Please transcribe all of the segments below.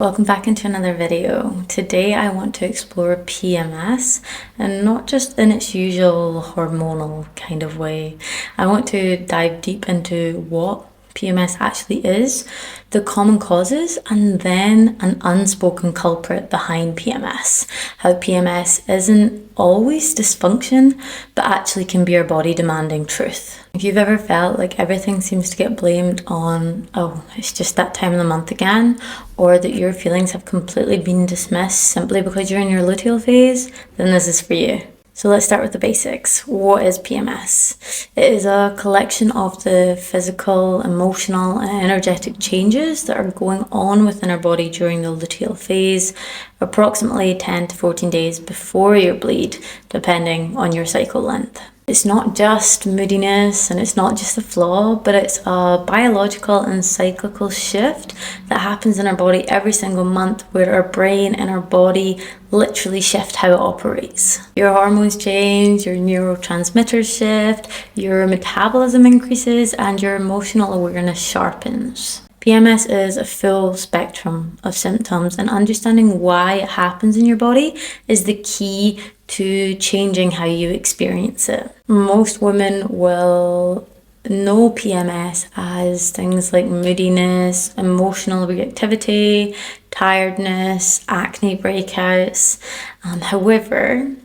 Welcome back into another video. Today I want to explore PMS, and not just in its usual hormonal kind of way. I want to dive deep into what PMS actually is, the common causes, and then an unspoken culprit behind PMS. How PMS isn't always dysfunction, but actually can be our body demanding truth. If you've ever felt like everything seems to get blamed on, oh, it's just that time of the month again, or that your feelings have completely been dismissed simply because you're in your luteal phase, then this is for you. So let's start with the basics. What is PMS? It is a collection of the physical, emotional, and energetic changes that are going on within our body during the luteal phase, approximately 10 to 14 days before your bleed, depending on your cycle length. It's not just moodiness and it's not just a flaw, but it's a biological and cyclical shift that happens in our body every single month, where our brain and our body literally shift how it operates. Your hormones change, your neurotransmitters shift, your metabolism increases, and your emotional awareness sharpens. PMS is a full spectrum of symptoms, and understanding why it happens in your body is the key to changing how you experience it. Most women will know PMS as things like moodiness, emotional reactivity, tiredness, acne breakouts. However,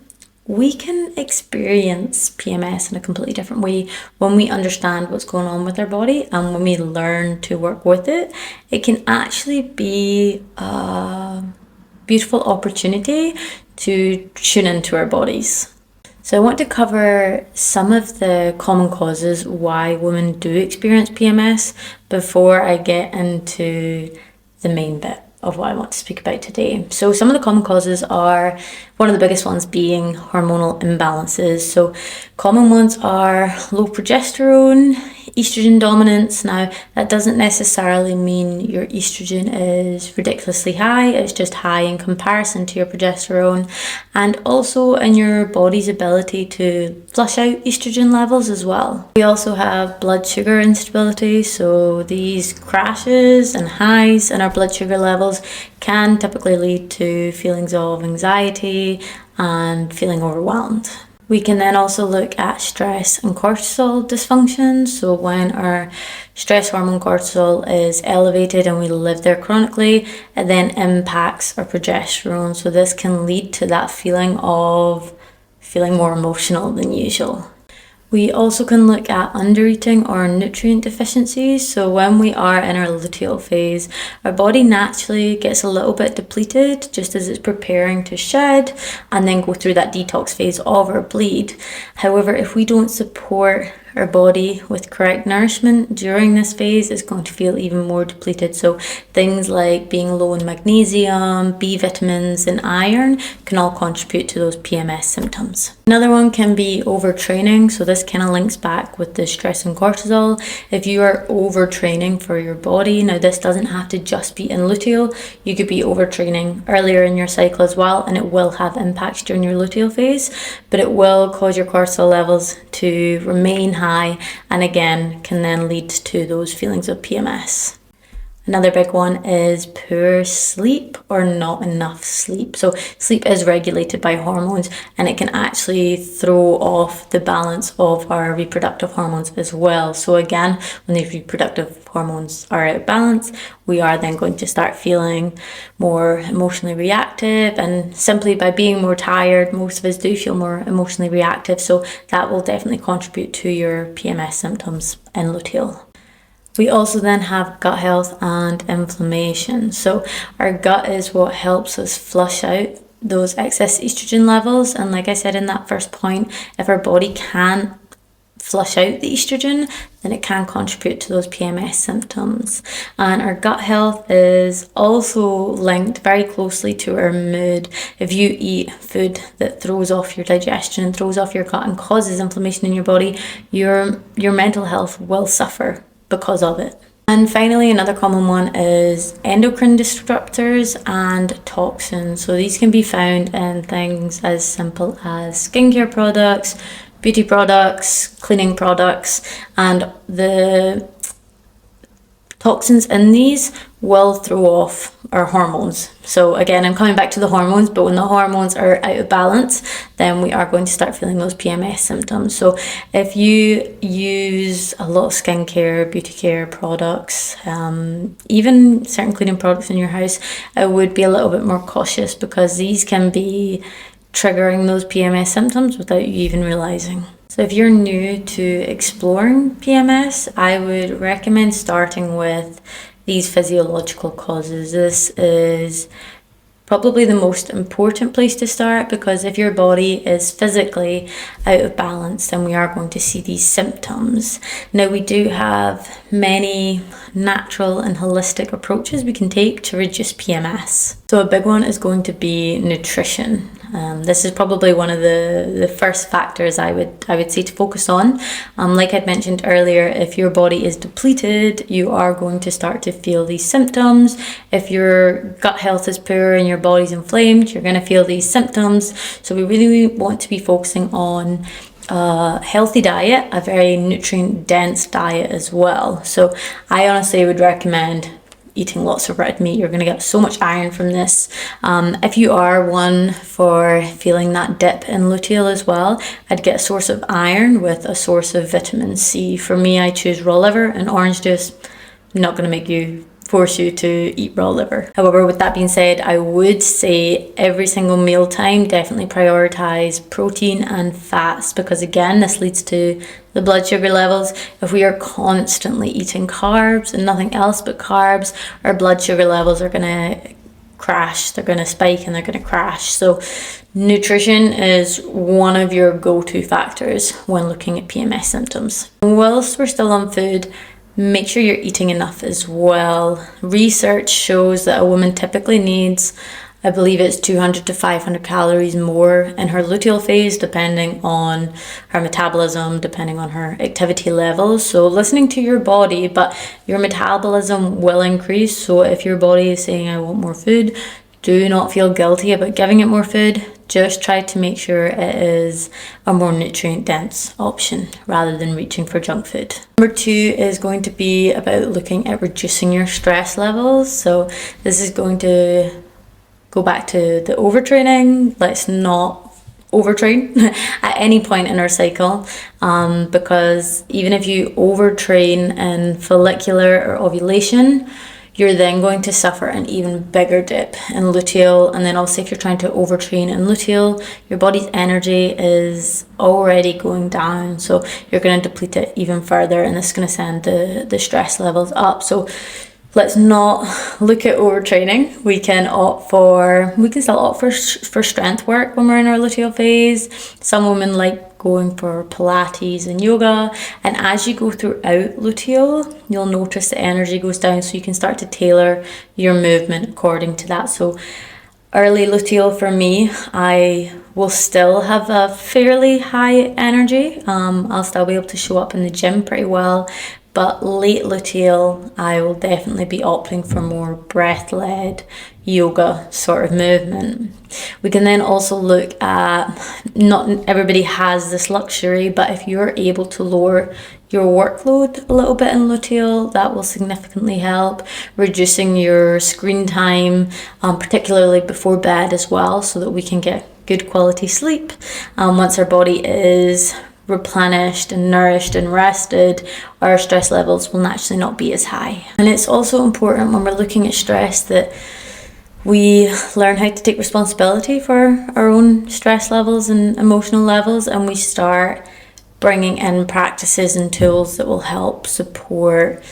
we can experience PMS in a completely different way when we understand what's going on with our body, and when we learn to work with it. It can actually be a beautiful opportunity to tune into our bodies. So I want to cover some of the common causes why women do experience PMS before I get into the main bit of what I want to speak about today. So some of the common causes are, one of the biggest ones being hormonal imbalances. So common ones are low progesterone, estrogen dominance. Now, that doesn't necessarily mean your estrogen is ridiculously high, it's just high in comparison to your progesterone, and also in your body's ability to flush out estrogen levels as well. We also have blood sugar instability, so these crashes and highs in our blood sugar levels can typically lead to feelings of anxiety and feeling overwhelmed. We can then also look at stress and cortisol dysfunction. So when our stress hormone cortisol is elevated and we live there chronically, it then impacts our progesterone. So this can lead to that feeling of feeling more emotional than usual. We also can look at undereating or nutrient deficiencies. So when we are in our luteal phase, our body naturally gets a little bit depleted just as it's preparing to shed and then go through that detox phase of our bleed. However, if we don't support our body with correct nourishment during this phase, it's going to feel even more depleted. So things like being low in magnesium, B vitamins, and iron can all contribute to those PMS symptoms. Another one can be overtraining. So this kind of links back with the stress and cortisol. If you are overtraining for your body, now this doesn't have to just be in luteal, you could be overtraining earlier in your cycle as well, and it will have impacts during your luteal phase, but it will cause your cortisol levels to remain high, and again can then lead to those feelings of PMS. Another big one is poor sleep or not enough sleep. So sleep is regulated by hormones, and it can actually throw off the balance of our reproductive hormones as well. So again, when these reproductive hormones are out of balance, we are then going to start feeling more emotionally reactive, and simply by being more tired, most of us do feel more emotionally reactive. So that will definitely contribute to your PMS symptoms in luteal. We also then have gut health and inflammation. So our gut is what helps us flush out those excess estrogen levels. And like I said in that first point, if our body can't flush out the estrogen, then it can contribute to those PMS symptoms. And our gut health is also linked very closely to our mood. If you eat food that throws off your digestion, throws off your gut, and causes inflammation in your body, your mental health will suffer because of it. And finally, another common one is endocrine disruptors and toxins. So these can be found in things as simple as skincare products, beauty products, cleaning products, and the toxins in these will throw off our hormones. So again, I'm coming back to the hormones, but when the hormones are out of balance, then we are going to start feeling those PMS symptoms. So if you use a lot of skincare, beauty care products, even certain cleaning products in your house, I would be a little bit more cautious, because these can be triggering those PMS symptoms without you even realizing. So if you're new to exploring PMS, I would recommend starting with these physiological causes. This is probably the most important place to start, because if your body is physically out of balance, then we are going to see these symptoms. Now, we do have many natural and holistic approaches we can take to reduce PMS. So a big one is going to be nutrition. This is probably one of the first factors I would say to focus on. Like I'd mentioned earlier, if your body is depleted, you are going to start to feel these symptoms. If your gut health is poor and your body's inflamed, you're going to feel these symptoms. So we really want to be focusing on a healthy diet, a very nutrient dense diet as well. So I honestly would recommend eating lots of red meat. You're going to get so much iron from this. If you are one for feeling that dip in luteal as well, I'd get a source of iron with a source of vitamin C. For me, I choose raw liver and orange juice. I'm not going to force you to eat raw liver. However, with that being said, I would say every single meal time, definitely prioritize protein and fats, because again, this leads to the blood sugar levels. If we are constantly eating carbs and nothing else but carbs, our blood sugar levels are going to crash. They're going to spike and they're going to crash. So nutrition is one of your go-to factors when looking at PMS symptoms. Whilst we're still on food, make sure you're eating enough as well. Research shows that a woman typically needs, I believe it's 200 to 500 calories more in her luteal phase, depending on her metabolism, depending on her activity levels. So listening to your body, but your metabolism will increase. So if your body is saying, I want more food, do not feel guilty about giving it more food. Just try to make sure it is a more nutrient dense option rather than reaching for junk food. Number 2 is going to be about looking at reducing your stress levels. So this is going to go back to the overtraining. Let's not overtrain at any point in our cycle, because even if you overtrain in follicular or ovulation, you're then going to suffer an even bigger dip in luteal. And then also if you're trying to overtrain in luteal, your body's energy is already going down. So you're going to deplete it even further, and this is going to send the stress levels up. So let's not look at overtraining. We can still opt for strength work when we're in our luteal phase. Some women like going for Pilates and yoga, and as you go throughout luteal, you'll notice the energy goes down, so you can start to tailor your movement according to that. So early luteal for me, I will still have a fairly high energy. I'll still be able to show up in the gym pretty well. But late luteal, I will definitely be opting for more breath-led yoga sort of movement. We can then also look at, not everybody has this luxury, but if you're able to lower your workload a little bit in luteal, that will significantly help. Reducing your screen time, particularly before bed as well, so that we can get good quality sleep. Once our body is replenished and nourished and rested, our stress levels will naturally not be as high. And it's also important when we're looking at stress that we learn how to take responsibility for our own stress levels and emotional levels, and we start bringing in practices and tools that will help support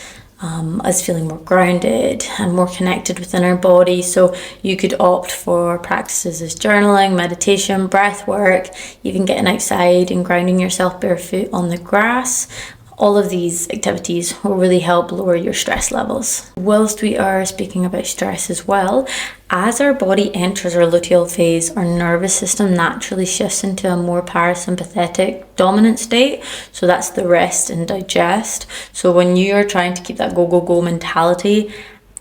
us feeling more grounded and more connected within our body. So you could opt for practices as journaling, meditation, breath work, even getting outside and grounding yourself barefoot on the grass. All of these activities will really help lower your stress levels. Whilst we are speaking about stress as well, as our body enters our luteal phase, our nervous system naturally shifts into a more parasympathetic dominant state. So that's the rest and digest. So when you are trying to keep that go, go, go mentality,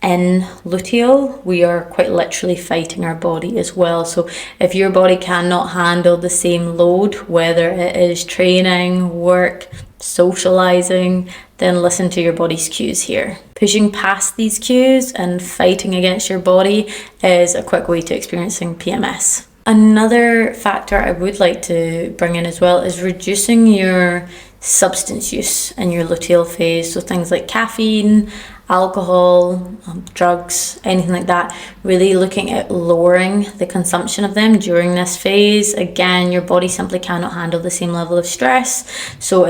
in luteal, we are quite literally fighting our body as well. So if your body cannot handle the same load, whether it is training, work, socializing, then listen to your body's cues here. Pushing past these cues and fighting against your body is a quick way to experiencing PMS. Another factor I would like to bring in as well is reducing your substance use in your luteal phase. So things like caffeine, alcohol, drugs, anything like that, really looking at lowering the consumption of them during this phase. Again, your body simply cannot handle the same level of stress. So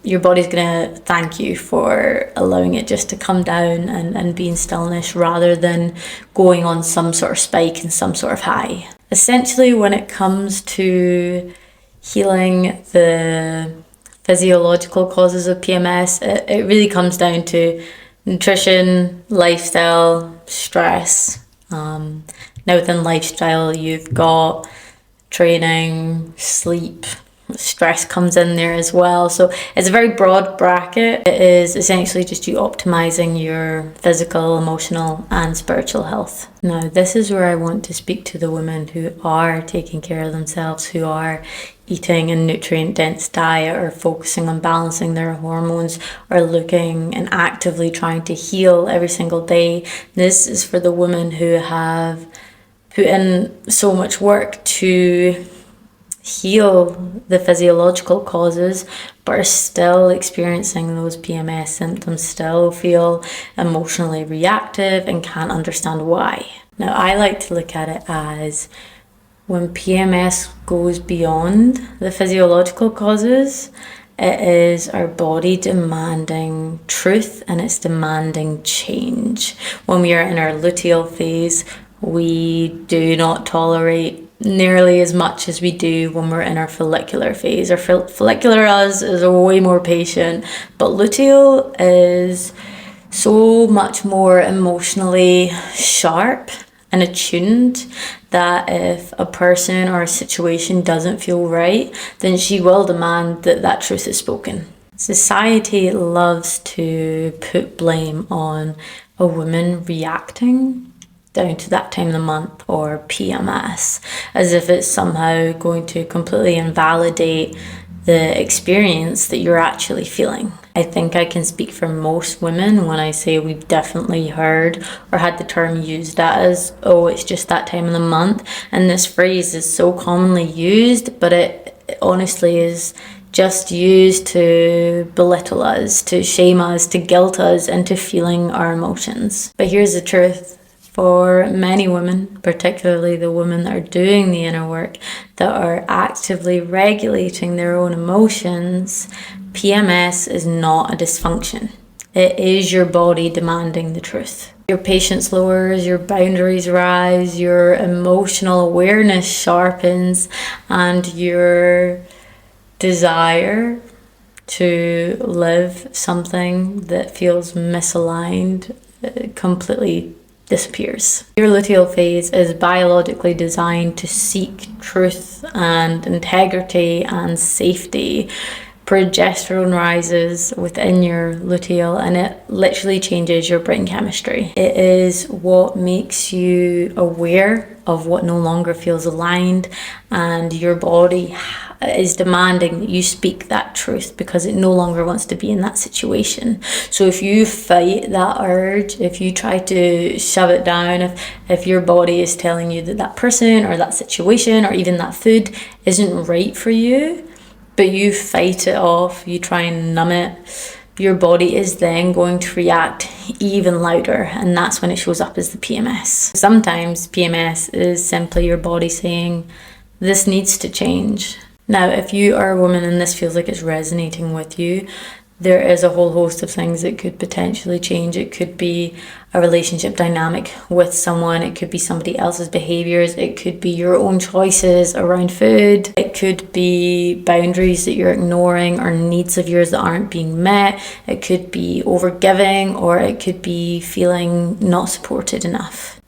your body's going to thank you for allowing it just to come down and be in stillness rather than going on some sort of spike and some sort of high. Essentially, when it comes to healing the physiological causes of PMS, it really comes down to nutrition, lifestyle, stress. Now within lifestyle, you've got training, sleep, stress comes in there as well. So it's a very broad bracket. It is essentially just you optimizing your physical, emotional, and spiritual health. Now, this is where I want to speak to the women who are taking care of themselves, who are eating a nutrient-dense diet or focusing on balancing their hormones or looking and actively trying to heal every single day. This is for the women who have put in so much work to heal the physiological causes but are still experiencing those PMS symptoms, still feel emotionally reactive and can't understand why. Now, I like to look at it as when PMS goes beyond the physiological causes, it is our body demanding truth and it's demanding change. When we are in our luteal phase, we do not tolerate nearly as much as we do when we're in our follicular phase. Our follicular us is way more patient, but luteal is so much more emotionally sharp and attuned that if a person or a situation doesn't feel right, then she will demand that that truth is spoken. Society loves to put blame on a woman reacting down to that time of the month or PMS, as if it's somehow going to completely invalidate the experience that you're actually feeling. I think I can speak for most women when I say we've definitely heard or had the term used as, oh, it's just that time of the month. And this phrase is so commonly used, but it honestly is just used to belittle us, to shame us, to guilt us into feeling our emotions. But here's the truth. For many women, particularly the women that are doing the inner work, that are actively regulating their own emotions, PMS is not a dysfunction. It is your body demanding the truth. Your patience lowers, your boundaries rise, your emotional awareness sharpens, and your desire to live something that feels misaligned completely disappears. Your luteal phase is biologically designed to seek truth and integrity and safety. Progesterone rises within your luteal and it literally changes your brain chemistry. It is what makes you aware of what no longer feels aligned, and your body is demanding that you speak that truth because it no longer wants to be in that situation. So if you fight that urge, if you try to shove it down, if your body is telling you that that person or that situation or even that food isn't right for you, but you fight it off, you try and numb it, your body is then going to react even louder, and that's when it shows up as the PMS. Sometimes PMS is simply your body saying, this needs to change. Now, if you are a woman and this feels like it's resonating with you, there is a whole host of things that could potentially change. It could be a relationship dynamic with someone. It could be somebody else's behaviors. It could be your own choices around food. It could be boundaries that you're ignoring or needs of yours that aren't being met. It could be overgiving, or it could be feeling not supported enough.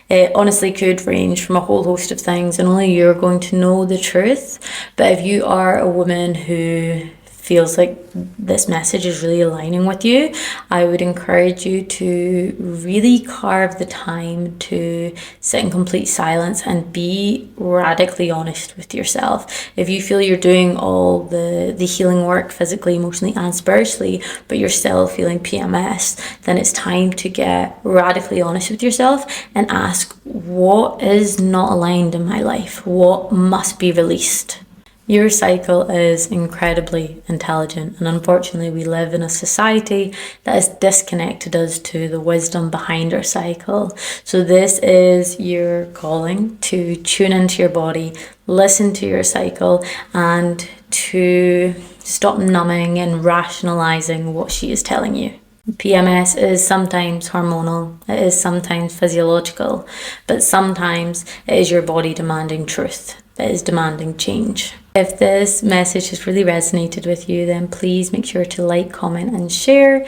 It honestly could range from a whole host of things, and only you're going to know the truth. But if you are a woman who feels like this message is really aligning with you, I would encourage you to really carve the time to sit in complete silence and be radically honest with yourself. If you feel you're doing all the healing work physically, emotionally, and spiritually, but you're still feeling PMS, then it's time to get radically honest with yourself and ask, what is not aligned in my life? What must be released? Your cycle is incredibly intelligent, and unfortunately we live in a society that has disconnected us to the wisdom behind our cycle. So this is your calling to tune into your body, listen to your cycle, and to stop numbing and rationalizing what she is telling you. PMS is sometimes hormonal, it is sometimes physiological, but sometimes it is your body demanding truth. It is demanding change. If this message has really resonated with you, then please make sure to like, comment, and share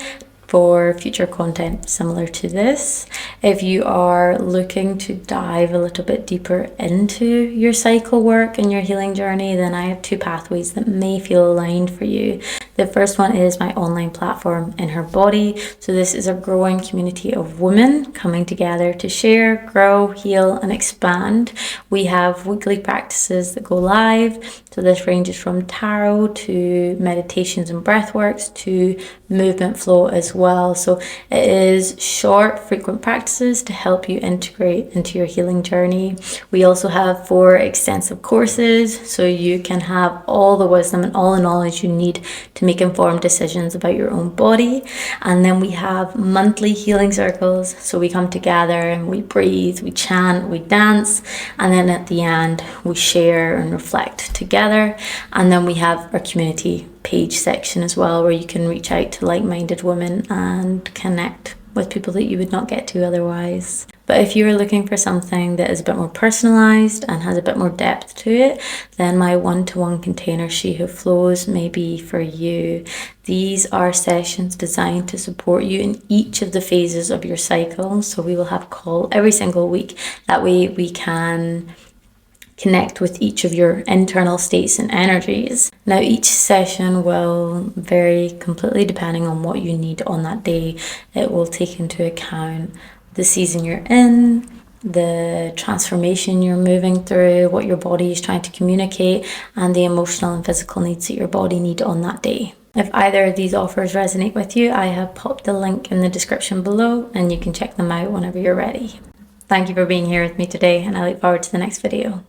for future content similar to this. If you are looking to dive a little bit deeper into your cycle work and your healing journey, then I have 2 pathways that may feel aligned for you. The first one is my online platform, In Her Body. So this is a growing community of women coming together to share, grow, heal, and expand. We have weekly practices that go live. So this ranges from tarot to meditations and breathworks to movement flow as well. So it is short, frequent practices to help you integrate into your healing journey. We also have 4 extensive courses, so you can have all the wisdom and all the knowledge you need to make informed decisions about your own body. And then we have monthly healing circles. So we come together and we breathe, we chant, we dance, and then at the end we share and reflect together. And then we have our community page section as well, where you can reach out to like-minded women and connect with people that you would not get to otherwise. But if you're looking for something that is a bit more personalized and has a bit more depth to it, then my one-to-one container She Who Flows may be for you. These are sessions designed to support you in each of the phases of your cycle. So we will have a call every single week. That way we can connect with each of your internal states and energies. Now, each session will vary completely depending on what you need on that day. It will take into account the season you're in, the transformation you're moving through, what your body is trying to communicate, and the emotional and physical needs that your body need on that day. If either of these offers resonate with you, I have popped the link in the description below and you can check them out whenever you're ready. Thank you for being here with me today, and I look forward to the next video.